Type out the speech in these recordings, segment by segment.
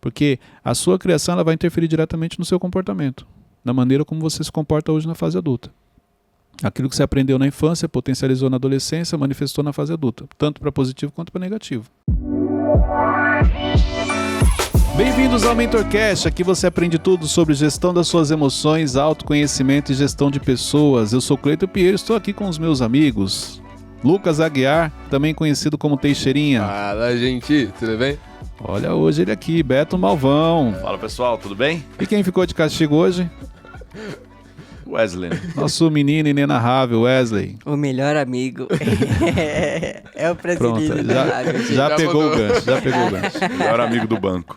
Porque a sua criação ela vai interferir diretamente no seu comportamento, na maneira como você se comporta hoje na fase adulta. Aquilo que você aprendeu na infância, potencializou na adolescência, manifestou na fase adulta, tanto para positivo quanto para negativo. Bem-vindos ao MentorCast, aqui você aprende tudo sobre gestão das suas emoções, autoconhecimento e gestão de pessoas. Eu sou Cleiton Pinheiro, estou aqui com os meus amigos. Lucas Aguiar, também conhecido como Teixeirinha. Fala, gente, tudo bem? Olha hoje ele aqui, Beto Malvão. Fala pessoal, tudo bem? E quem ficou de castigo hoje? Wesley. Nosso menino inenarrável, Wesley. O melhor amigo. É o brasileiro. Pronto, já pegou o gancho, já pegou o gancho. Melhor amigo do banco.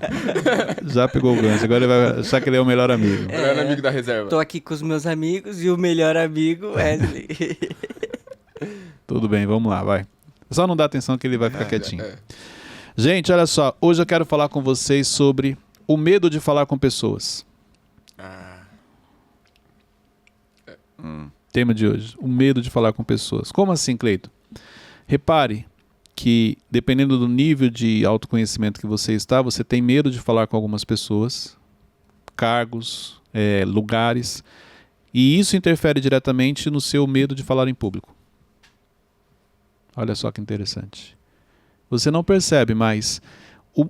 Já pegou o gancho, agora ele vai achar que ele é o melhor amigo. Melhor amigo da reserva. Tô aqui com os meus amigos e o melhor amigo, Wesley. Tudo bem, vamos lá, vai. Só não dá atenção que ele vai ficar quietinho. Gente, olha só, hoje eu quero falar com vocês sobre o medo de falar com pessoas. Tema de hoje, o medo de falar com pessoas. Como assim, Cleiton? Repare que dependendo do nível de autoconhecimento que você está, você tem medo de falar com algumas pessoas, cargos, lugares, e isso interfere diretamente no seu medo de falar em público. Olha só que interessante. Você não percebe, mas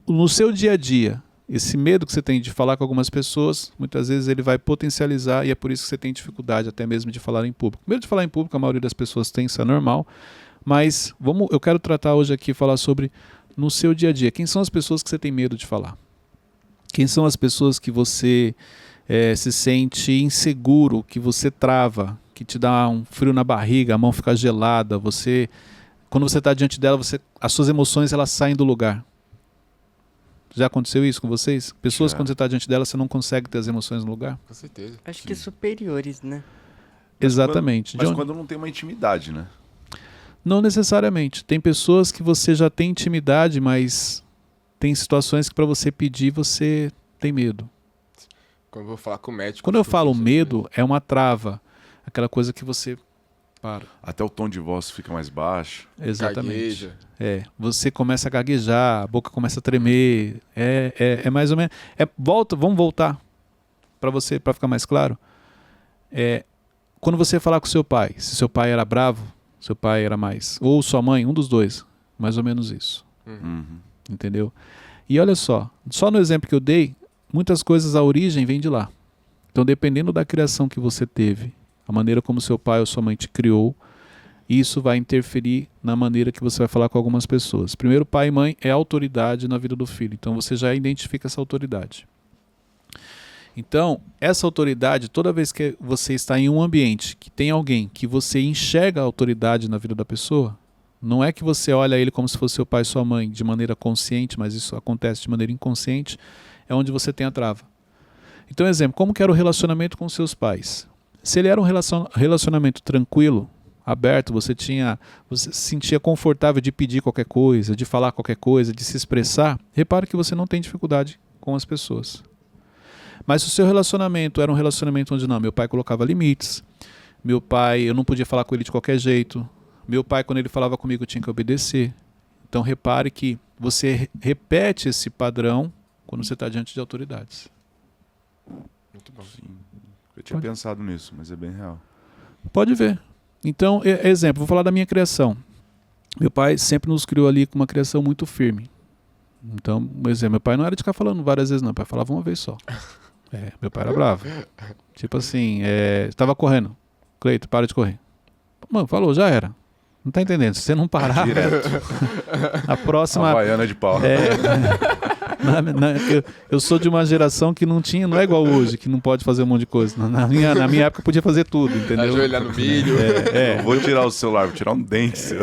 no seu dia a dia, esse medo que você tem de falar com algumas pessoas, muitas vezes ele vai potencializar e é por isso que você tem dificuldade até mesmo de falar em público. O medo de falar em público, a maioria das pessoas tem, isso é normal, mas eu quero tratar hoje aqui, falar sobre no seu dia a dia. Quem são as pessoas que você tem medo de falar? Quem são as pessoas que você se sente inseguro, que você trava, que te dá um frio na barriga, a mão fica gelada, quando você está diante dela, as suas emoções elas saem do lugar. Já aconteceu isso com vocês? Pessoas, quando você está diante dela, você não consegue ter as emoções no lugar? Com certeza. Acho que superiores, né? Exatamente. Mas quando não tem uma intimidade, né? Não necessariamente. Tem pessoas que você já tem intimidade, mas tem situações que para você pedir, você tem medo. Quando eu vou falar com o médico... Quando eu falo medo, é uma trava. Aquela coisa que você... para. Até o tom de voz fica mais baixo. Exatamente. Você começa a gaguejar, a boca começa a tremer. É mais ou menos. Vamos voltar para ficar mais claro. Quando você falar com seu pai, se seu pai era bravo, seu pai era mais, ou sua mãe, um dos dois, mais ou menos isso. Uhum. Entendeu? E olha só no exemplo que eu dei, muitas coisas, a origem vem de lá. Então, dependendo da criação que você teve, a maneira como seu pai ou sua mãe te criou, isso vai interferir na maneira que você vai falar com algumas pessoas. Primeiro, pai e mãe é autoridade na vida do filho. Então, você já identifica essa autoridade. Então, essa autoridade, toda vez que você está em um ambiente que tem alguém que você enxerga a autoridade na vida da pessoa, não é que você olha ele como se fosse seu pai e sua mãe de maneira consciente, mas isso acontece de maneira inconsciente, é onde você tem a trava. Então, exemplo, como que era o relacionamento com seus pais? Se ele era um relacionamento tranquilo, aberto, você se sentia confortável de pedir qualquer coisa, de falar qualquer coisa, de se expressar, repare que você não tem dificuldade com as pessoas. Mas se o seu relacionamento era um relacionamento onde não, meu pai colocava limites, meu pai, eu não podia falar com ele de qualquer jeito, meu pai, quando ele falava comigo, eu tinha que obedecer. Então repare que você repete esse padrão quando você está diante de autoridades. Muito bom. Sim. Eu tinha pensado nisso, mas é bem real. Pode ver. Então, exemplo, vou falar da minha criação. Meu pai sempre nos criou ali com uma criação muito firme. Então, exemplo, meu pai não era de ficar falando várias vezes, não. Meu pai falava uma vez só. Meu pai era bravo. Tipo assim, estava correndo. Cleiton, para de correr. Mano, falou, já era. Não tá entendendo. Se você não parar... Direto. A próxima... Havaiana de pau. Eu sou de uma geração que não é igual hoje, que não pode fazer um monte de coisa. Na minha época podia fazer tudo, entendeu? Ajoelhar no milho. Não vou tirar o celular, vou tirar um dente seu.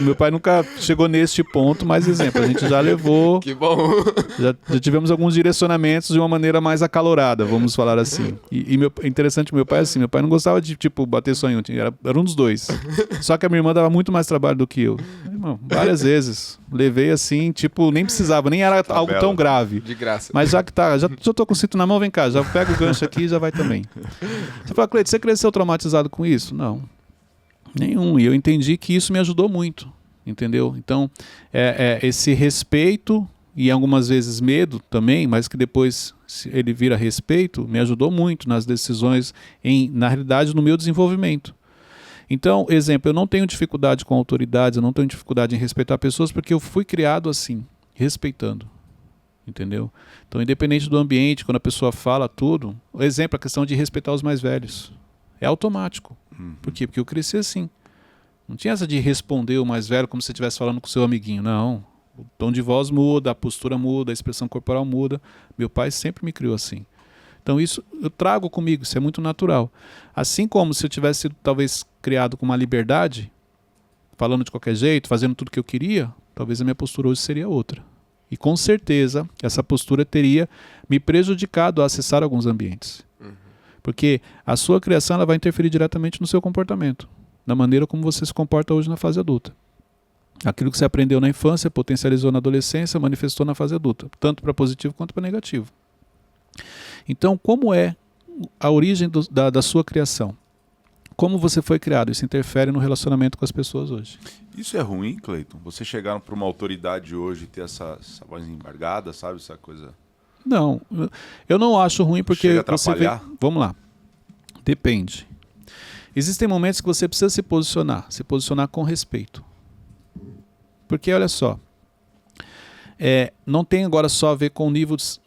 Meu pai nunca chegou neste ponto, mas exemplo, a gente já levou... Que bom. Já tivemos alguns direcionamentos de uma maneira mais acalorada, vamos falar assim. Interessante, meu pai assim, meu pai não gostava de bater só em um, era um dos dois. Só que a minha irmã dava muito mais trabalho do que eu. Irmão, várias vezes. Levei assim, nem precisava, nem era algo tão grave. De graça. Mas já que já tô com o cinto na mão, vem cá, já pega o gancho aqui e já vai também. Você fala, Cleiton, você cresceu traumatizado com isso? Não. Nenhum. E eu entendi que isso me ajudou muito, entendeu? Então, esse respeito e algumas vezes medo também, mas que depois ele vira respeito, me ajudou muito nas decisões, na realidade, no meu desenvolvimento. Então, exemplo, eu não tenho dificuldade com autoridades, eu não tenho dificuldade em respeitar pessoas porque eu fui criado assim, respeitando. Entendeu? Então, independente do ambiente, quando a pessoa fala tudo, o exemplo, a questão de respeitar os mais velhos. É automático. Por quê? Porque eu cresci assim. Não tinha essa de responder o mais velho como se você estivesse falando com o seu amiguinho. Não. O tom de voz muda, a postura muda, a expressão corporal muda. Meu pai sempre me criou assim. Então isso eu trago comigo, isso é muito natural. Assim como se eu tivesse sido talvez criado com uma liberdade, falando de qualquer jeito, fazendo tudo que eu queria, talvez a minha postura hoje seria outra. E com certeza essa postura teria me prejudicado a acessar alguns ambientes. Porque a sua criação ela vai interferir diretamente no seu comportamento, na maneira como você se comporta hoje na fase adulta. Aquilo que você aprendeu na infância, potencializou na adolescência, manifestou na fase adulta, tanto para positivo quanto para negativo. Então, como é a origem da sua criação? Como você foi criado? Isso interfere no relacionamento com as pessoas hoje. Isso é ruim, Cleiton? Você chegar para uma autoridade hoje e ter essa voz embargada, sabe? Essa coisa... Não, eu não acho ruim porque Chega a você vê... atrapalhar? Vamos lá. Depende. Existem momentos que você precisa se posicionar com respeito. Porque, olha só, não tem agora só a ver com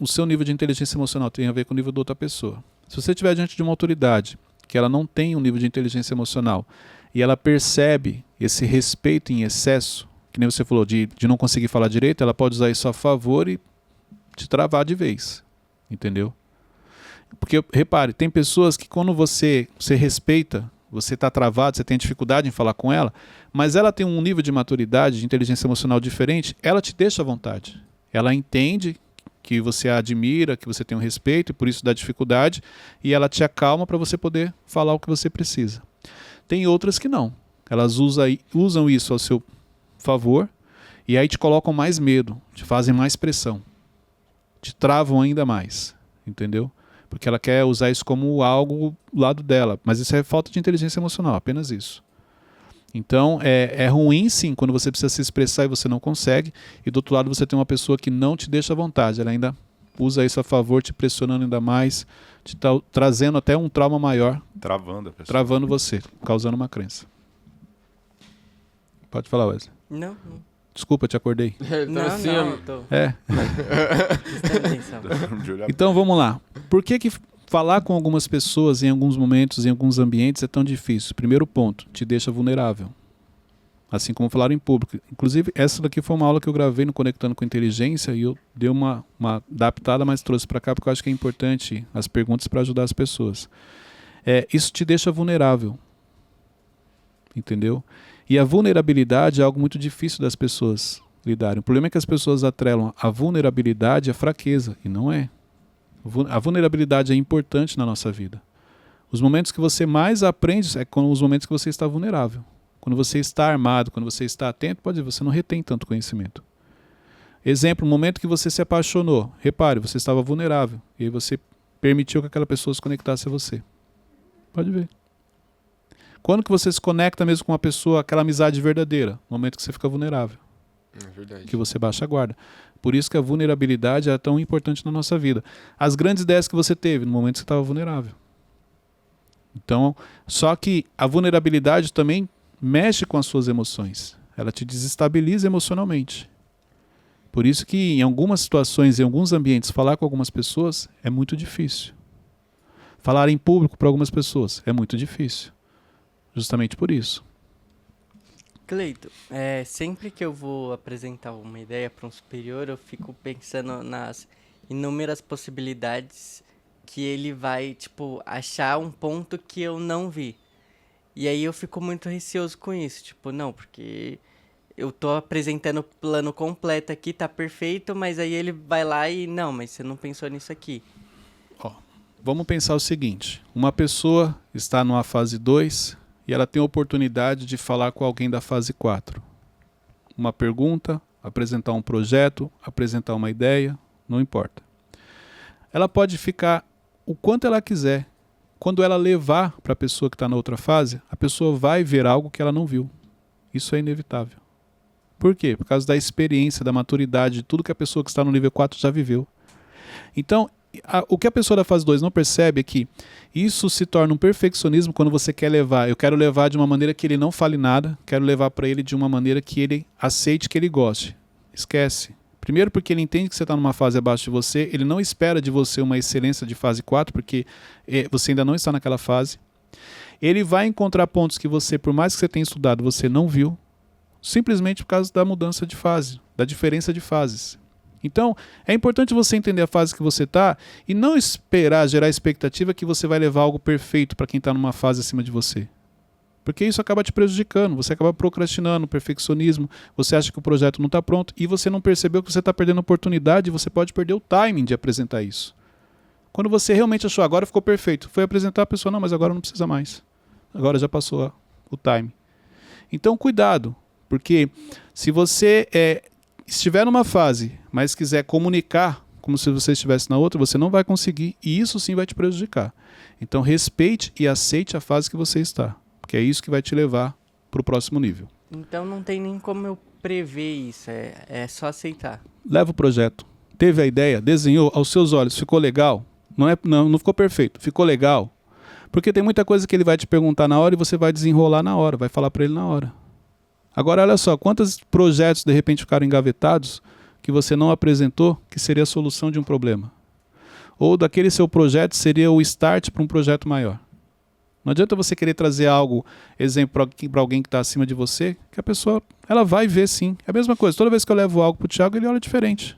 o seu nível de inteligência emocional, tem a ver com o nível da outra pessoa. Se você estiver diante de uma autoridade que ela não tem um nível de inteligência emocional e ela percebe esse respeito em excesso, que nem você falou, de não conseguir falar direito, ela pode usar isso a favor e te travar de vez, entendeu? Porque, repare, tem pessoas que quando você respeita, você está travado, você tem dificuldade em falar com ela, mas ela tem um nível de maturidade, de inteligência emocional diferente, ela te deixa à vontade. Ela entende que você a admira, que você tem um respeito e por isso dá dificuldade, e ela te acalma para você poder falar o que você precisa. Tem outras que não. Elas usam isso ao seu favor e aí te colocam mais medo, te fazem mais pressão, te travam ainda mais, entendeu? Porque ela quer usar isso como algo do lado dela, mas isso é falta de inteligência emocional, apenas isso. Então, é ruim sim, quando você precisa se expressar e você não consegue, e do outro lado você tem uma pessoa que não te deixa à vontade, ela ainda usa isso a favor, te pressionando ainda mais, te trazendo até um trauma maior, Travando a pessoa. travando você, causando uma crença. Pode falar, Wesley. Não, Desculpa, te acordei. Ele tá assim, ó. tô É. prestando atenção. De olhar Então vamos lá. Por que falar com algumas pessoas em alguns momentos, em alguns ambientes é tão difícil? Primeiro ponto, te deixa vulnerável. Assim como falar em público. Inclusive, essa daqui foi uma aula que eu gravei no Conectando com Inteligência e eu dei uma adaptada, mas trouxe para cá porque eu acho que é importante as perguntas para ajudar as pessoas. Isso te deixa vulnerável. Entendeu? E a vulnerabilidade é algo muito difícil das pessoas lidarem. O problema é que as pessoas atrelam a vulnerabilidade à fraqueza, e não é. A vulnerabilidade é importante na nossa vida. Os momentos que você mais aprende é os momentos que você está vulnerável. Quando você está armado, quando você está atento, pode ver, você não retém tanto conhecimento. Exemplo, o momento que você se apaixonou. Repare, você estava vulnerável. E aí você permitiu que aquela pessoa se conectasse a você. Pode ver. Quando que você se conecta mesmo com uma pessoa, aquela amizade verdadeira? No momento que você fica vulnerável. É verdade. Que você baixa a guarda. Por isso que a vulnerabilidade é tão importante na nossa vida. As grandes ideias que você teve no momento que você estava vulnerável. Então, só que a vulnerabilidade também mexe com as suas emoções. Ela te desestabiliza emocionalmente. Por isso que em algumas situações, em alguns ambientes, falar com algumas pessoas é muito difícil. Falar em público para algumas pessoas é muito difícil. Justamente por isso. Cleito, sempre que eu vou apresentar uma ideia para um superior, eu fico pensando nas inúmeras possibilidades que ele vai, achar um ponto que eu não vi. E aí eu fico muito receoso com isso, não, porque eu tô apresentando o plano completo aqui, tá perfeito, mas aí ele vai lá e, não, mas você não pensou nisso aqui. Vamos pensar o seguinte, uma pessoa está numa fase 2 e ela tem a oportunidade de falar com alguém da fase 4. Uma pergunta, apresentar um projeto, apresentar uma ideia, não importa. Ela pode ficar o quanto ela quiser. Quando ela levar para a pessoa que está na outra fase, a pessoa vai ver algo que ela não viu. Isso é inevitável. Por quê? Por causa da experiência, da maturidade, de tudo que a pessoa que está no nível 4 já viveu. Então, o que a pessoa da fase 2 não percebe é que isso se torna um perfeccionismo quando você quer levar. Eu quero levar de uma maneira que ele não fale nada, quero levar para ele de uma maneira que ele aceite, que ele goste. Esquece. Primeiro porque ele entende que você está numa fase abaixo de você, ele não espera de você uma excelência de fase 4, porque você ainda não está naquela fase. Ele vai encontrar pontos que você, por mais que você tenha estudado, você não viu, simplesmente por causa da mudança de fase, da diferença de fases. Então, é importante você entender a fase que você está e não esperar, gerar expectativa que você vai levar algo perfeito para quem está numa fase acima de você. Porque isso acaba te prejudicando, você acaba procrastinando, perfeccionismo, você acha que o projeto não está pronto e você não percebeu que você está perdendo a oportunidade e você pode perder o timing de apresentar isso. Quando você realmente achou, agora ficou perfeito, foi apresentar a pessoa, não, mas agora não precisa mais. Agora já passou o timing. Então, cuidado, porque se você estiver numa fase, mas quiser comunicar como se você estivesse na outra, você não vai conseguir e isso sim vai te prejudicar. Então respeite e aceite a fase que você está, porque é isso que vai te levar para o próximo nível. Então não tem nem como eu prever isso, é só aceitar. Leva o projeto, teve a ideia, desenhou, aos seus olhos, ficou legal? Não ficou perfeito, ficou legal? Porque tem muita coisa que ele vai te perguntar na hora e você vai desenrolar na hora, vai falar para ele na hora. Agora, olha só, quantos projetos de repente ficaram engavetados que você não apresentou, que seria a solução de um problema? Ou daquele seu projeto seria o start para um projeto maior. Não adianta você querer trazer algo, exemplo, para alguém que está acima de você, que a pessoa ela vai ver sim. É a mesma coisa, toda vez que eu levo algo para o Thiago, ele olha diferente.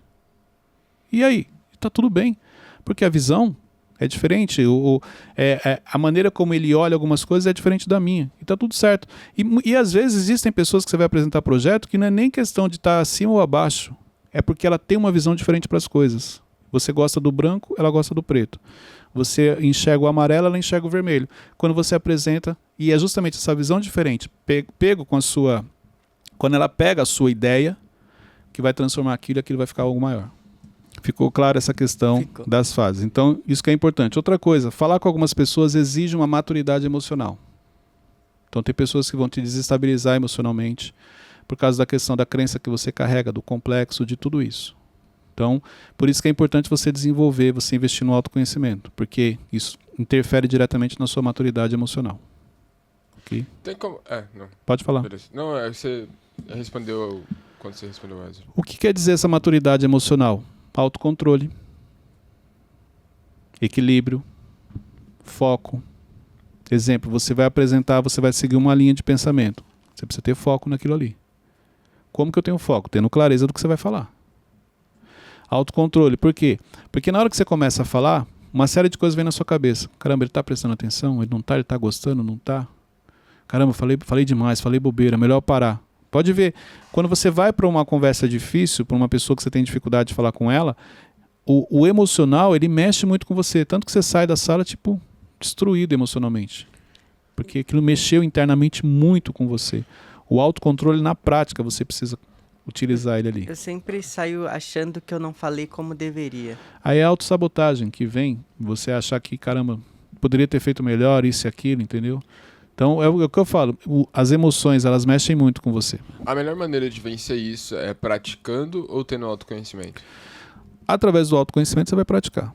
E aí? Está tudo bem, porque a visão é diferente, a maneira como ele olha algumas coisas é diferente da minha. E está tudo certo. E às vezes existem pessoas que você vai apresentar projeto que não é nem questão de estar acima ou abaixo. É porque ela tem uma visão diferente para as coisas. Você gosta do branco, ela gosta do preto. Você enxerga o amarelo, ela enxerga o vermelho. Quando você apresenta, e é justamente essa visão diferente, pego com a sua... Quando ela pega a sua ideia, que vai transformar aquilo, aquilo vai ficar algo maior. Ficou clara essa questão das fases. Então, isso que é importante. Outra coisa, falar com algumas pessoas exige uma maturidade emocional. Então, tem pessoas que vão te desestabilizar emocionalmente por causa da questão da crença que você carrega, do complexo, de tudo isso. Então, por isso que é importante você desenvolver, você investir no autoconhecimento, porque isso interfere diretamente na sua maturidade emocional. Ok? Tem como... não. Pode falar. Beleza. Não, você respondeu quando você respondeu mais. O que quer dizer essa maturidade emocional? Autocontrole, equilíbrio, foco. Exemplo, você vai apresentar, você vai seguir uma linha de pensamento. Você precisa ter foco naquilo ali. Como que eu tenho foco? Tendo clareza do que você vai falar. Autocontrole, por quê? Porque na hora que você começa a falar, uma série de coisas vem na sua cabeça. Caramba, ele está prestando atenção? Ele não está? Ele está gostando? Não está? Caramba, falei demais, falei bobeira, melhor parar. Pode ver, quando você vai para uma conversa difícil, para uma pessoa que você tem dificuldade de falar com ela, o emocional, ele mexe muito com você. Tanto que você sai da sala, tipo, destruído emocionalmente. Porque aquilo mexeu internamente muito com você. O autocontrole, na prática, você precisa utilizar ele ali. Eu sempre saio achando que eu não falei como deveria. Aí é a autossabotagem que vem, você achar que, caramba, poderia ter feito melhor, isso e aquilo, entendeu? Então, é o que eu falo, as emoções, elas mexem muito com você. A melhor maneira de vencer isso é praticando ou tendo autoconhecimento? Através do autoconhecimento, você vai praticar.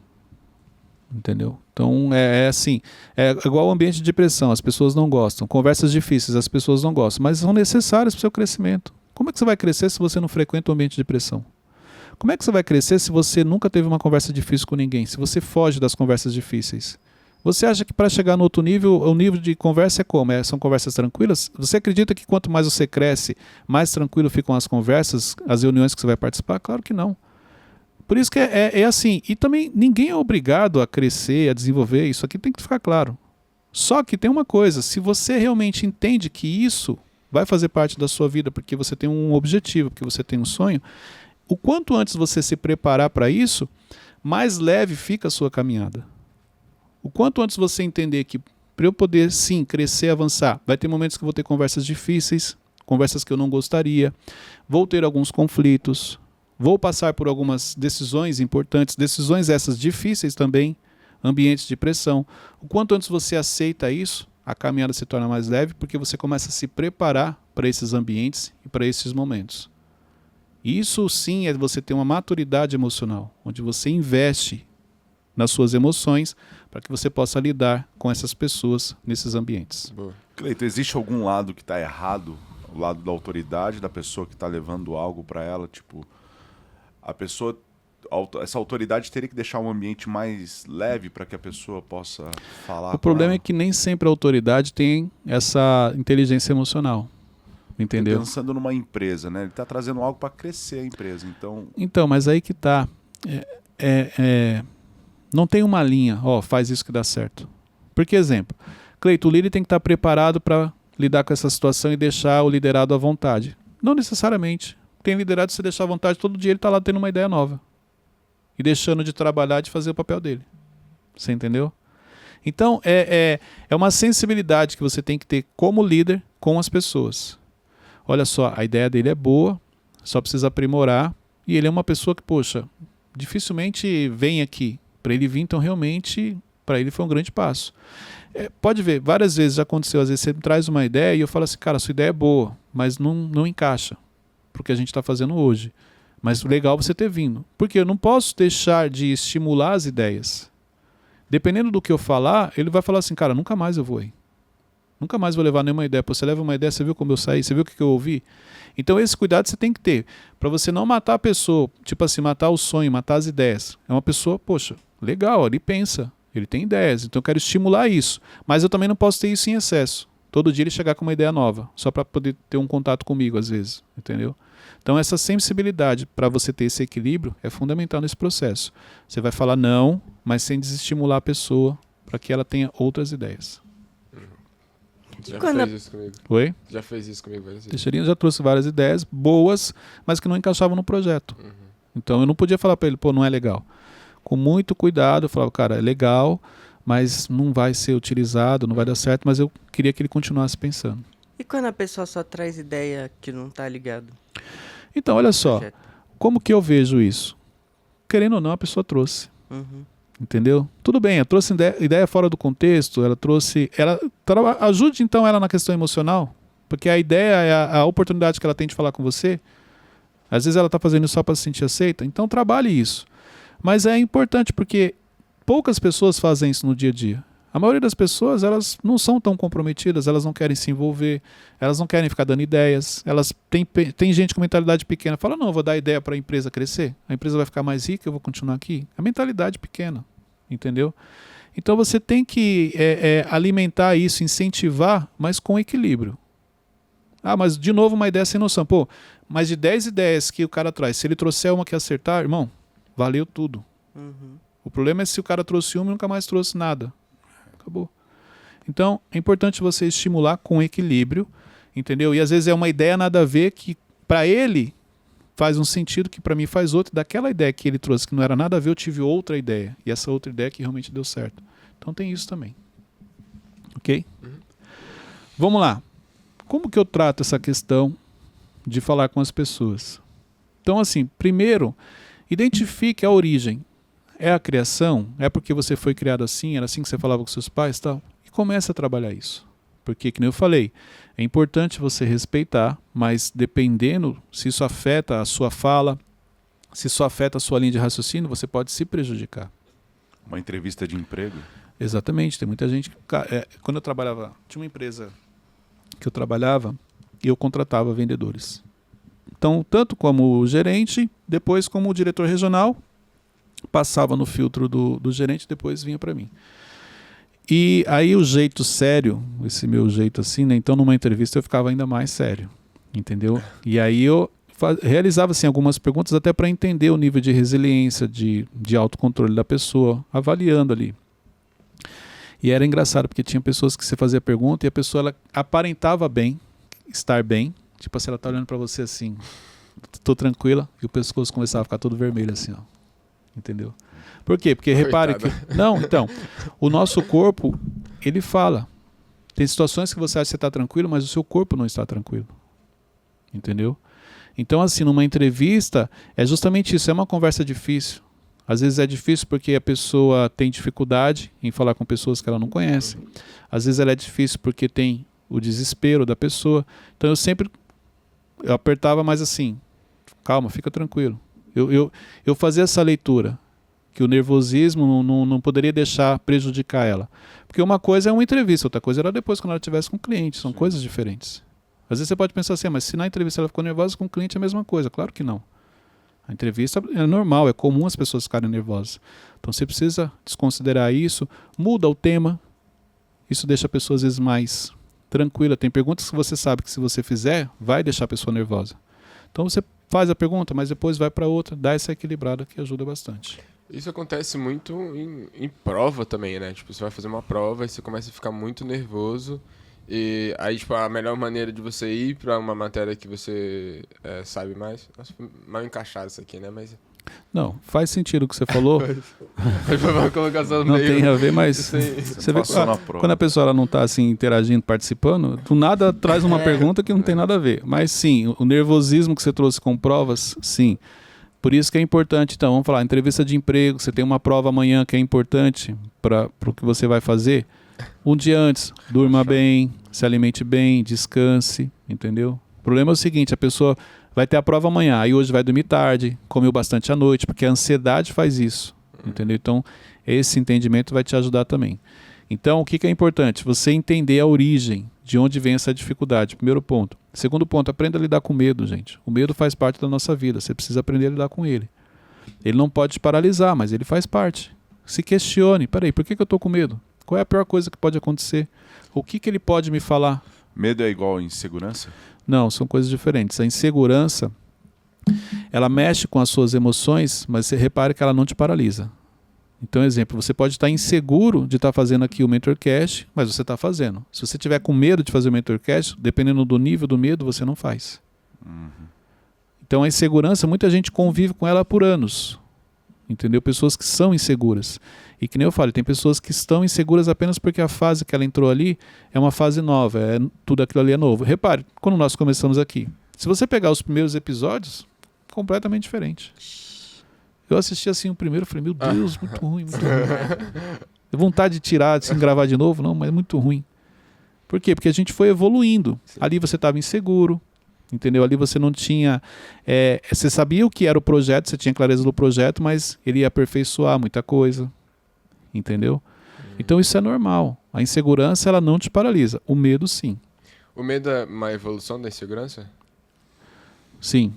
Entendeu? Então, é assim, é igual ao ambiente de pressão, as pessoas não gostam. Conversas difíceis, as pessoas não gostam, mas são necessárias para o seu crescimento. Como é que você vai crescer se você não frequenta o ambiente de pressão? Como é que você vai crescer se você nunca teve uma conversa difícil com ninguém? Se você foge das conversas difíceis? Você acha que para chegar no outro nível, o nível de conversa é como? São conversas tranquilas? Você acredita que quanto mais você cresce, mais tranquilo ficam as conversas, as reuniões que você vai participar? Claro que não. Por isso que é assim. E também ninguém é obrigado a crescer, a desenvolver. Isso aqui tem que ficar claro. Só que tem uma coisa, se você realmente entende que isso vai fazer parte da sua vida porque você tem um objetivo, porque você tem um sonho, o quanto antes você se preparar para isso, mais leve fica a sua caminhada. O quanto antes você entender que para eu poder sim crescer, avançar, vai ter momentos que eu vou ter conversas difíceis, conversas que eu não gostaria, vou ter alguns conflitos, vou passar por algumas decisões importantes, decisões essas difíceis também, ambientes de pressão. O quanto antes você aceita isso, a caminhada se torna mais leve porque você começa a se preparar para esses ambientes e para esses momentos. Isso sim é você ter uma maturidade emocional, onde você investe nas suas emoções para que você possa lidar com essas pessoas nesses ambientes. Boa. Cleiton, existe algum lado que está errado? O lado da autoridade, da pessoa que está levando algo para ela? Tipo, a pessoa, essa autoridade teria que deixar um ambiente mais leve para que a pessoa possa falar. O problema é que nem sempre a autoridade tem essa inteligência emocional. Entendeu? Pensando numa empresa, né? Ele está trazendo algo para crescer a empresa. Então, mas aí que tá. Não tem uma linha, faz isso que dá certo. Porque, exemplo, Cleiton, o líder tem que estar preparado para lidar com essa situação e deixar o liderado à vontade. Não necessariamente. Tem liderado, se deixar à vontade, todo dia ele está lá tendo uma ideia nova. E deixando de trabalhar, de fazer o papel dele. Você entendeu? Então, é uma sensibilidade que você tem que ter como líder com as pessoas. Olha só, a ideia dele é boa, só precisa aprimorar. E ele é uma pessoa que, poxa, dificilmente vem aqui. Para ele vir, então, realmente, para ele foi um grande passo. Pode ver, várias vezes já aconteceu, às vezes você me traz uma ideia e eu falo assim, cara, sua ideia é boa, mas não encaixa para o que a gente está fazendo hoje. Mas legal você ter vindo. Porque eu não posso deixar de estimular as ideias. Dependendo do que eu falar, ele vai falar assim, cara, nunca mais eu vou aí. Nunca mais vou levar nenhuma ideia. Pô, você leva uma ideia, você viu como eu saí, você viu o que eu ouvi? Então esse cuidado você tem que ter. Para você não matar a pessoa, tipo assim, matar o sonho, matar as ideias. É uma pessoa, poxa, legal, ele pensa. Ele tem ideias, então eu quero estimular isso. Mas eu também não posso ter isso em excesso. Todo dia ele chegar com uma ideia nova, só para poder ter um contato comigo, às vezes. Entendeu? Então essa sensibilidade para você ter esse equilíbrio é fundamental nesse processo. Você vai falar não, mas sem desestimular a pessoa para que ela tenha outras ideias. Já fez isso comigo. Oi? Já fez isso comigo várias vezes. Teixeirinha já trouxe várias ideias boas, mas que não encaixavam no projeto. Então eu não podia falar para ele, pô, não é legal. Com muito cuidado, eu falava, cara, é legal, mas não vai ser utilizado, não vai dar certo, mas eu queria que ele continuasse pensando. E quando a pessoa só traz ideia que não tá ligado? Então, olha só, como que eu vejo isso? Querendo ou não, a pessoa trouxe. Entendeu? Tudo bem, ela trouxe ideia fora do contexto, ela trouxe... ajude então ela na questão emocional, porque a ideia é a oportunidade que ela tem de falar com você. Às vezes ela está fazendo isso só para se sentir aceita, então trabalhe isso. Mas é importante porque poucas pessoas fazem isso no dia a dia. A maioria das pessoas, elas não são tão comprometidas, elas não querem se envolver, elas não querem ficar dando ideias. Tem gente com mentalidade pequena, fala, não, eu vou dar ideia para a empresa crescer, a empresa vai ficar mais rica, eu vou continuar aqui. A mentalidade pequena, entendeu? Então você tem que alimentar isso, incentivar, mas com equilíbrio. Ah, mas de novo uma ideia sem noção. Pô, mas de 10 ideias que o cara traz, se ele trouxer uma que acertar, irmão, valeu tudo. O problema é se o cara trouxe uma e nunca mais trouxe nada. Acabou. Então, é importante você estimular com equilíbrio, entendeu? E às vezes é uma ideia nada a ver que para ele faz um sentido, que para mim faz outro. Daquela ideia que ele trouxe que não era nada a ver, eu tive outra ideia. E essa outra ideia que realmente deu certo. Então tem isso também. Ok? Vamos lá. Como que eu trato essa questão de falar com as pessoas? Então, assim, primeiro... identifique a origem. É a criação? É porque você foi criado assim? Era assim que você falava com seus pais? Tal? E comece a trabalhar isso. Porque, como eu falei, é importante você respeitar, mas dependendo se isso afeta a sua fala, se isso afeta a sua linha de raciocínio, você pode se prejudicar. Uma entrevista de emprego? Exatamente. Tem muita gente... quando eu trabalhava... Tinha uma empresa que eu trabalhava e eu contratava vendedores. Então, tanto como gerente, depois como diretor regional, passava no filtro do gerente, depois vinha para mim. E aí o jeito sério, esse meu jeito assim, né? Então numa entrevista eu ficava ainda mais sério, entendeu? E aí eu realizava assim, algumas perguntas até para entender o nível de resiliência, de autocontrole da pessoa, avaliando ali. E era engraçado, porque tinha pessoas que você fazia pergunta e a pessoa ela aparentava bem, estar bem, tipo assim, ela tá olhando para você assim, tô tranquila, e o pescoço começava a ficar todo vermelho assim, ó. Entendeu? Por quê? Porque repare que... Não, então, o nosso corpo, ele fala. Tem situações que você acha que você está tranquilo, mas o seu corpo não está tranquilo. Entendeu? Então, assim, numa entrevista, é justamente isso, é uma conversa difícil. Às vezes é difícil porque a pessoa tem dificuldade em falar com pessoas que ela não conhece. Às vezes ela é difícil porque tem o desespero da pessoa. Então eu apertava mais assim, calma, fica tranquilo. Eu fazia essa leitura, que o nervosismo não poderia deixar prejudicar ela. Porque uma coisa é uma entrevista, outra coisa era depois, quando ela estivesse com o cliente. São coisas diferentes. Às vezes você pode pensar assim, mas se na entrevista ela ficou nervosa, com o cliente é a mesma coisa. Claro que não. A entrevista é normal, é comum as pessoas ficarem nervosas. Então você precisa desconsiderar isso, muda o tema. Isso deixa a pessoa às vezes mais tranquila. Tem perguntas que você sabe que se você fizer, vai deixar a pessoa nervosa. Então você faz a pergunta, mas depois vai para outra, dá essa equilibrada que ajuda bastante. Isso acontece muito em prova também, né? Tipo, você vai fazer uma prova e você começa a ficar muito nervoso. E aí, tipo, a melhor maneira de você ir pra uma matéria que você sabe mais... Nossa, foi mal encaixado isso aqui, né? Mas... Não, faz sentido o que você falou. Foi uma colocação Não meio... tem a ver, mas Você vê, passou na prova. quando a pessoa ela não está assim, interagindo, participando, do nada traz uma pergunta que não tem nada a ver. Mas sim, o nervosismo que você trouxe com provas, sim. Por isso que é importante, então, vamos falar, entrevista de emprego, você tem uma prova amanhã que é importante para o que você vai fazer. Um dia antes, durma bem, se alimente bem, descanse, entendeu? O problema é o seguinte, a pessoa vai ter a prova amanhã, aí hoje vai dormir tarde, comeu bastante à noite, porque a ansiedade faz isso, entendeu? Então, esse entendimento vai te ajudar também. Então, o que é importante? Você entender a origem, de onde vem essa dificuldade, primeiro ponto. Segundo ponto, aprenda a lidar com medo, gente. O medo faz parte da nossa vida, você precisa aprender a lidar com ele. Ele não pode te paralisar, mas ele faz parte. Se questione, peraí, por que eu estou com medo? Qual é a pior coisa que pode acontecer? O que ele pode me falar? Medo é igual a insegurança? Não, são coisas diferentes. A insegurança, ela mexe com as suas emoções, mas você repare que ela não te paralisa. Então, exemplo, você pode estar inseguro de estar fazendo aqui o Mentorcast, mas você está fazendo. Se você tiver com medo de fazer o Mentorcast, dependendo do nível do medo, você não faz. Então, a insegurança, muita gente convive com ela por anos. Entendeu? Pessoas que são inseguras. E que nem eu falo, tem pessoas que estão inseguras apenas porque a fase que ela entrou ali é uma fase nova, tudo aquilo ali é novo. Repare, quando nós começamos aqui, se você pegar os primeiros episódios, completamente diferente. Eu assisti assim o primeiro, falei, meu Deus, muito ruim, muito ruim. Deu vontade de tirar, de gravar de novo, não, mas é muito ruim. Por quê? Porque a gente foi evoluindo. Sim. Ali você estava inseguro, entendeu? Ali você não tinha... você sabia o que era o projeto, você tinha clareza do projeto, mas ele ia aperfeiçoar muita coisa, entendeu? Então isso é normal. A insegurança, ela não te paralisa. O medo, sim. O medo é uma evolução da insegurança? Sim.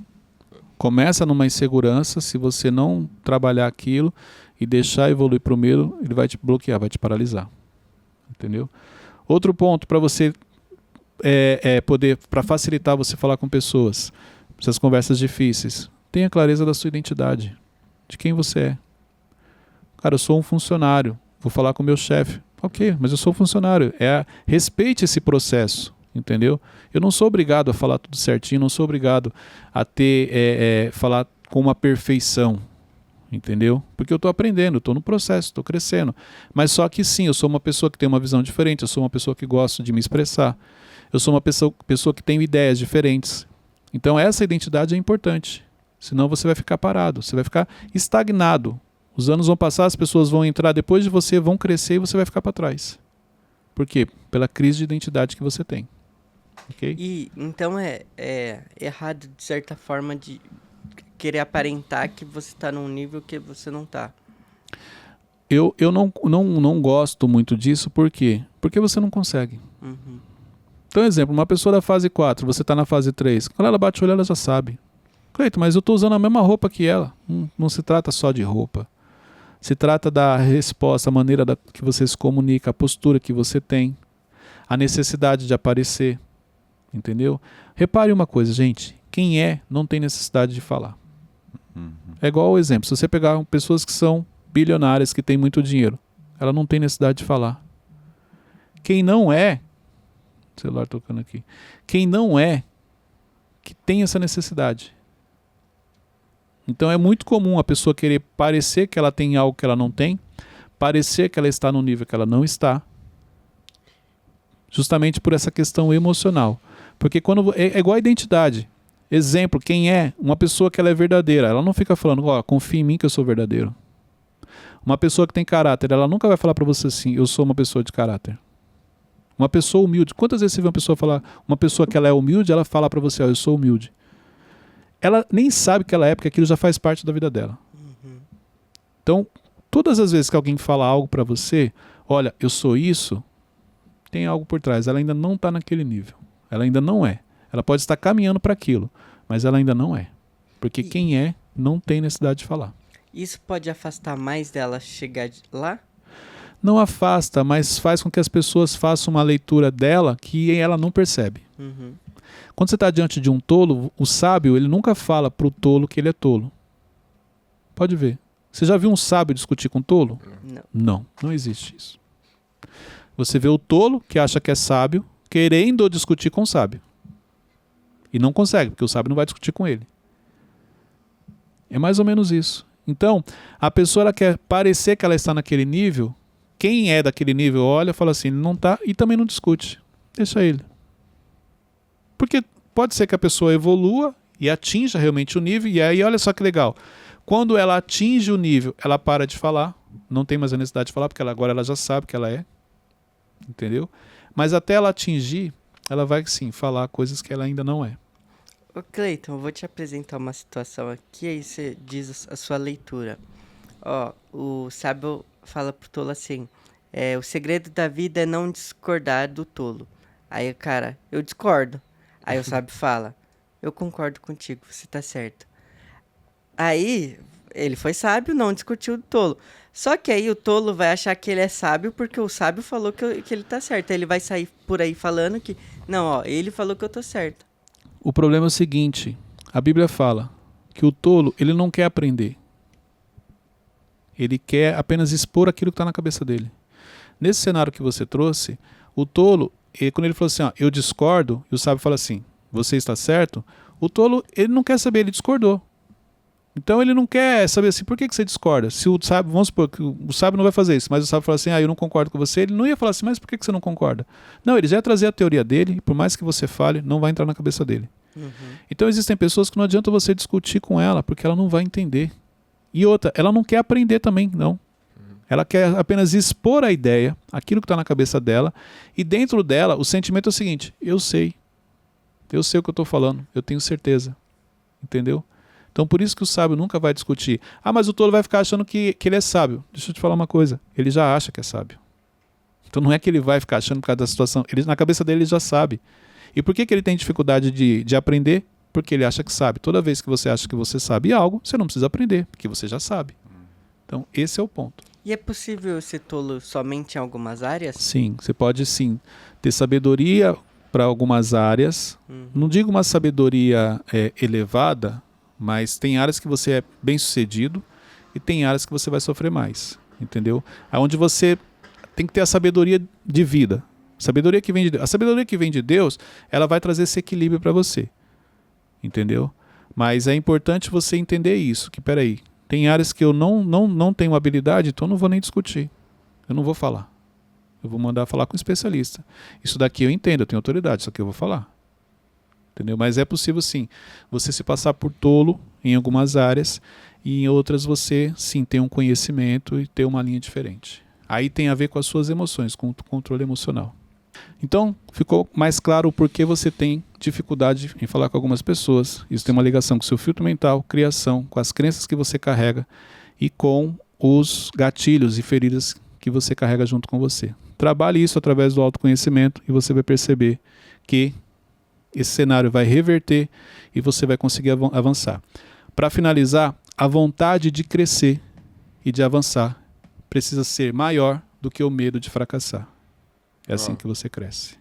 Começa numa insegurança, se você não trabalhar aquilo e deixar evoluir para o medo, ele vai te bloquear, vai te paralisar. Entendeu? Outro ponto para você poder, para facilitar você falar com pessoas, essas conversas difíceis, tenha clareza da sua identidade, de quem você é. Cara, eu sou um funcionário, vou falar com o meu chefe. Ok, mas eu sou um funcionário. Respeite esse processo. Entendeu? Eu não sou obrigado a falar tudo certinho, não sou obrigado a falar com uma perfeição, entendeu? Porque eu estou aprendendo, estou no processo, estou crescendo. Mas só que sim, eu sou uma pessoa que tem uma visão diferente, eu sou uma pessoa que gosta de me expressar, eu sou uma pessoa que tem ideias diferentes. Então essa identidade é importante, senão você vai ficar parado, você vai ficar estagnado. Os anos vão passar, as pessoas vão entrar depois de você, vão crescer e você vai ficar para trás. Por quê? Pela crise de identidade que você tem. Okay? E então é errado, de certa forma, de querer aparentar que você está num nível que você não está. Eu não gosto muito disso, por quê? Porque você não consegue. Uhum. Então, exemplo, uma pessoa da fase 4, você está na fase 3, quando ela bate o olho, ela já sabe. Cleito, mas eu estou usando a mesma roupa que ela. Não se trata só de roupa. Se trata da resposta, a maneira que você se comunica, a postura que você tem, a necessidade de aparecer. Entendeu? Repare uma coisa, gente. Quem não tem necessidade de falar. É igual ao exemplo. Se você pegar pessoas que são bilionárias, que têm muito dinheiro, ela não tem necessidade de falar. Quem não é, celular tocando aqui, quem não é, que tem essa necessidade. Então é muito comum a pessoa querer parecer que ela tem algo que ela não tem, parecer que ela está no nível que ela não está, justamente por essa questão emocional. Porque quando é igual a identidade. Exemplo, quem é uma pessoa que ela é verdadeira, ela não fica falando, confia em mim que eu sou verdadeiro. Uma pessoa que tem caráter, ela nunca vai falar para você assim, eu sou uma pessoa de caráter. Uma pessoa humilde, quantas vezes você vê uma pessoa falar, uma pessoa que ela é humilde, ela fala para você, eu sou humilde. ela nem sabe que ela é, porque aquilo já faz parte da vida dela. Então, todas as vezes que alguém fala algo para você, olha, eu sou isso, tem algo por trás. Ela ainda não está naquele nível. Ela ainda não é. Ela pode estar caminhando para aquilo, mas ela ainda não é. Porque quem é, não tem necessidade de falar. Isso pode afastar mais dela chegar lá? Não afasta, mas faz com que as pessoas façam uma leitura dela que ela não percebe. Uhum. Quando você está diante de um tolo, o sábio, ele nunca fala para o tolo que ele é tolo. Pode ver. Você já viu um sábio discutir com um tolo? Não. Não existe isso. Você vê o tolo, que acha que é sábio, querendo discutir com o sábio. E não consegue, porque o sábio não vai discutir com ele. É mais ou menos isso. Então, a pessoa ela quer parecer que ela está naquele nível. Quem é daquele nível olha e fala assim, não está, e também não discute. Deixa ele. Porque pode ser que a pessoa evolua e atinja realmente o nível, e aí olha só que legal. Quando ela atinge o nível, ela para de falar, não tem mais a necessidade de falar, porque agora ela já sabe que ela é. Entendeu? Mas até ela atingir, ela vai sim falar coisas que ela ainda não é. Ô Cleiton, eu vou te apresentar uma situação aqui, aí você diz a sua leitura. Ó, o sábio fala pro tolo assim, o segredo da vida é não discordar do tolo. Aí o cara, eu discordo. Aí o sábio fala, eu concordo contigo, você tá certo. Aí, ele foi sábio, não discutiu do tolo. Só que aí o tolo vai achar que ele é sábio porque o sábio falou que ele tá certo. Aí ele vai sair por aí falando que, não, ó, ele falou que eu tô certo. O problema é o seguinte, a Bíblia fala que o tolo, ele não quer aprender. Ele quer apenas expor aquilo que está na cabeça dele. Nesse cenário que você trouxe, o tolo, quando ele falou assim, ó, eu discordo, e o sábio fala assim, você está certo, o tolo, ele não quer saber, ele discordou. Então ele não quer saber assim, por que você discorda? Se o sábio, vamos supor que o sábio não vai fazer isso, mas o sábio fala assim, eu não concordo com você, ele não ia falar assim, mas por que você não concorda? Não, ele já ia trazer a teoria dele, e por mais que você fale, não vai entrar na cabeça dele. Uhum. Então existem pessoas que não adianta você discutir com ela, porque ela não vai entender. E outra, ela não quer aprender também, não. Ela quer apenas expor a ideia, aquilo que está na cabeça dela, e dentro dela o sentimento é o seguinte, eu sei o que eu estou falando, eu tenho certeza. Entendeu? Então por isso que o sábio nunca vai discutir. Ah, mas o tolo vai ficar achando que ele é sábio. Deixa eu te falar uma coisa, ele já acha que é sábio. Então não é que ele vai ficar achando por causa da situação, na cabeça dele ele já sabe. E por que ele tem dificuldade de aprender? Porque ele acha que sabe. Toda vez que você acha que você sabe algo, você não precisa aprender, porque você já sabe. Então esse é o ponto. E é possível ser tolo somente em algumas áreas? Sim, você pode sim ter sabedoria para algumas áreas. Não digo uma sabedoria elevada, mas tem áreas que você é bem sucedido e tem áreas que você vai sofrer mais, entendeu? Onde você tem que ter a sabedoria de vida. A sabedoria que vem de Deus, ela vai trazer esse equilíbrio para você, entendeu? Mas é importante você entender isso, que peraí, tem áreas que eu não tenho habilidade, então eu não vou nem discutir, eu não vou falar. Eu vou mandar falar com um especialista. Isso daqui eu entendo, eu tenho autoridade, isso aqui eu vou falar. Entendeu? Mas é possível sim, você se passar por tolo em algumas áreas e em outras você sim ter um conhecimento e ter uma linha diferente. Aí tem a ver com as suas emoções, com o controle emocional. Então, ficou mais claro o porquê você tem dificuldade em falar com algumas pessoas. Isso tem uma ligação com o seu filtro mental, criação, com as crenças que você carrega e com os gatilhos e feridas que você carrega junto com você. Trabalhe isso através do autoconhecimento e você vai perceber que esse cenário vai reverter e você vai conseguir avançar. Para finalizar, a vontade de crescer e de avançar precisa ser maior do que o medo de fracassar. É assim que você cresce.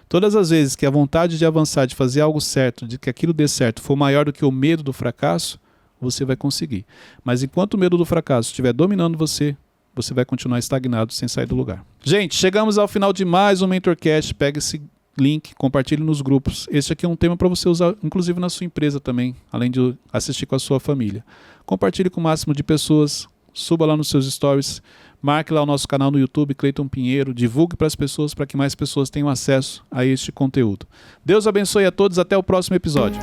Todas as vezes que a vontade de avançar, de fazer algo certo, de que aquilo dê certo, for maior do que o medo do fracasso, você vai conseguir. Mas enquanto o medo do fracasso estiver dominando você, você vai continuar estagnado sem sair do lugar. Gente, chegamos ao final de mais um MentorCast. Pega esse link, compartilhe nos grupos. Este aqui é um tema para você usar, inclusive na sua empresa também, além de assistir com a sua família. Compartilhe com o máximo de pessoas, suba lá nos seus stories, marque lá o nosso canal no YouTube, Cleiton Pinheiro, divulgue para as pessoas, para que mais pessoas tenham acesso a este conteúdo. Deus abençoe a todos, até o próximo episódio.